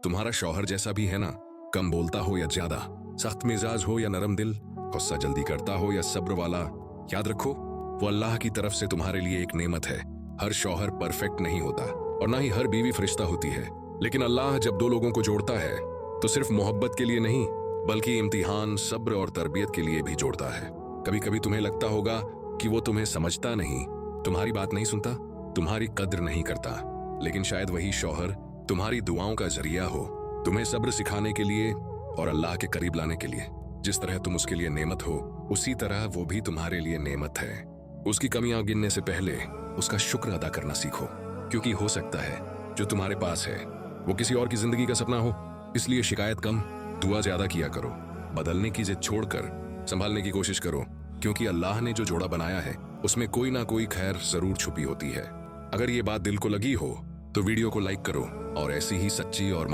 तुम्हारा शौहर जैसा भी है ना, कम बोलता हो या ज्यादा, सख्त मिजाज हो या नरम दिल, गुस्सा जल्दी करता हो या सब्र वाला, याद रखो वो अल्लाह की तरफ से तुम्हारे लिए एक नेमत है। हर शौहर परफेक्ट नहीं होता और ना ही हर बीवी फरिश्ता होती है, लेकिन अल्लाह जब दो लोगों को जोड़ता है तो सिर्फ मोहब्बत के लिए नहीं बल्कि इम्तिहान, सब्र और तरबियत के लिए भी जोड़ता है। कभी कभी तुम्हें लगता होगा कि वो तुम्हें समझता नहीं, तुम्हारी बात नहीं सुनता, तुम्हारी कद्र नहीं करता, लेकिन शायद वही शौहर तुम्हारी दुआओं का जरिया हो, तुम्हें सब्र सिखाने के लिए और अल्लाह के करीब लाने के लिए। जिस तरह तुम उसके लिए नेमत हो, उसी तरह वो भी तुम्हारे लिए नेमत है। उसकी कमियां गिनने से पहले उसका शुक्र अदा करना सीखो, क्योंकि हो सकता है जो तुम्हारे पास है वो किसी और की जिंदगी का सपना हो। इसलिए शिकायत कम, दुआ ज्यादा किया करो, बदलने की जिद छोड़कर संभालने की कोशिश करो, क्योंकि अल्लाह ने जो जोड़ा बनाया है उसमें कोई ना कोई खैर जरूर छुपी होती है। अगर ये बात दिल को लगी हो तो वीडियो को लाइक करो और ऐसी ही सच्ची और